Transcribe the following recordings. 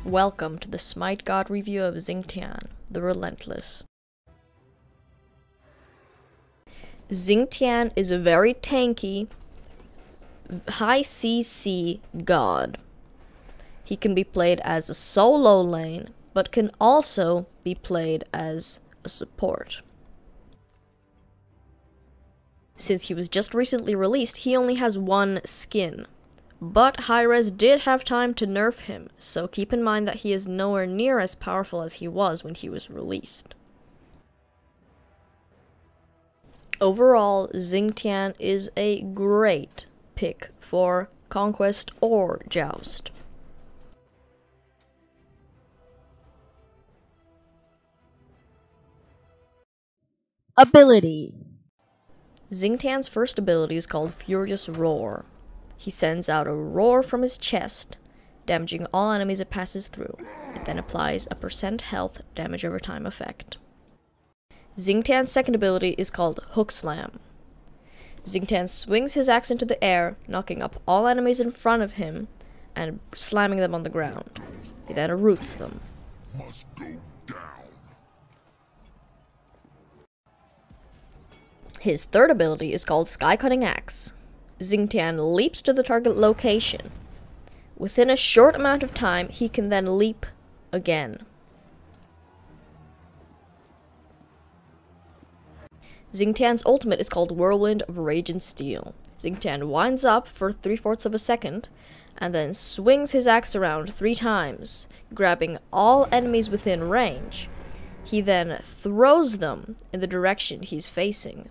Welcome to the Smite God review of Xing Tian, the Relentless. Xing Tian is a very tanky, high CC god. He can be played as a solo lane, but can also be played as a support. Since he was just recently released, he only has one skin. But Hi-Rez did have time to nerf him, so keep in mind that he is nowhere near as powerful as he was when he was released. Overall, Xing Tian is a great pick for Conquest or Joust. Abilities. Xing Tian's first ability is called Furious Roar. He sends out a roar from his chest, damaging all enemies it passes through. It then applies a % health damage over time effect. Xing Tian's second ability is called Hook Slam. Xing Tian swings his axe into the air, knocking up all enemies in front of him and slamming them on the ground. He then roots them. His third ability is called Sky Cutting Axe. Xing Tian leaps to the target location. Within a short amount of time, he can then leap again. Xing Tian's ultimate is called Whirlwind of Rage and Steel. Xing Tian winds up for 3/4 of a second, and then swings his axe around 3 times, grabbing all enemies within range. He then throws them in the direction he's facing.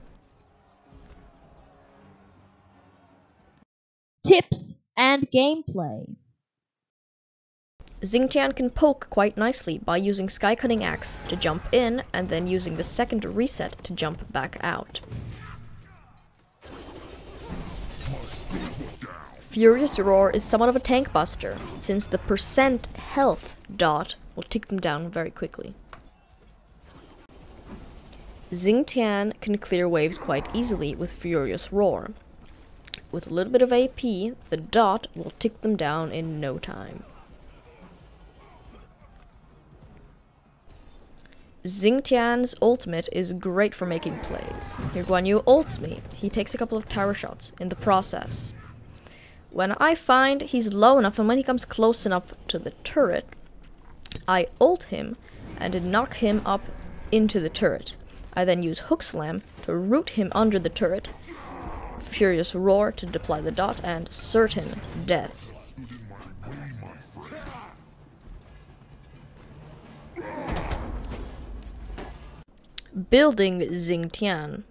Tips and gameplay. Xing Tian can poke quite nicely by using Sky Cutting Axe to jump in and then using the second reset to jump back out. Furious Roar is somewhat of a tank buster, since the % health dot will tick them down very quickly. Xing Tian can clear waves quite easily with Furious Roar. With a little bit of AP, the dot will tick them down in no time. Xing Tian's ultimate is great for making plays. Here Guan Yu ults me. He takes a couple of tower shots in the process. When I find he's low enough and when he comes close enough to the turret, I ult him and knock him up into the turret. I then use Hook Slam to root him under the turret, Furious Roar to deploy the dot, and certain death. Building Xing Tian.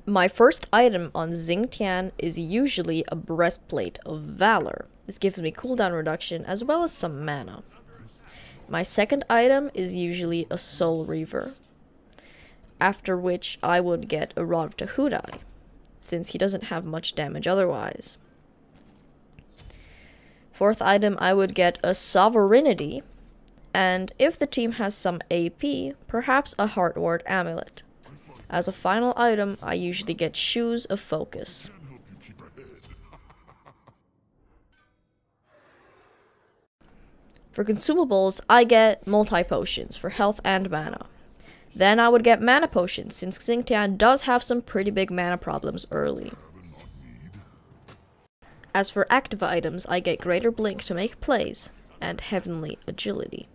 My first item on Xing Tian is usually a Breastplate of Valor. This gives me cooldown reduction as well as some mana. My second item is usually a Soul Reaver, after which I would get a Rod of Tahudai, since he doesn't have much damage otherwise. Fourth item, I would get a Sovereignty, and if the team has some AP, perhaps a Heart Ward Amulet. As a final item, I usually get Shoes of Focus. For consumables, I get multi-potions for health and mana. Then I would get mana potions, since Xing Tian does have some pretty big mana problems early. As for active items, I get Greater Blink to make plays, and Heavenly Agility.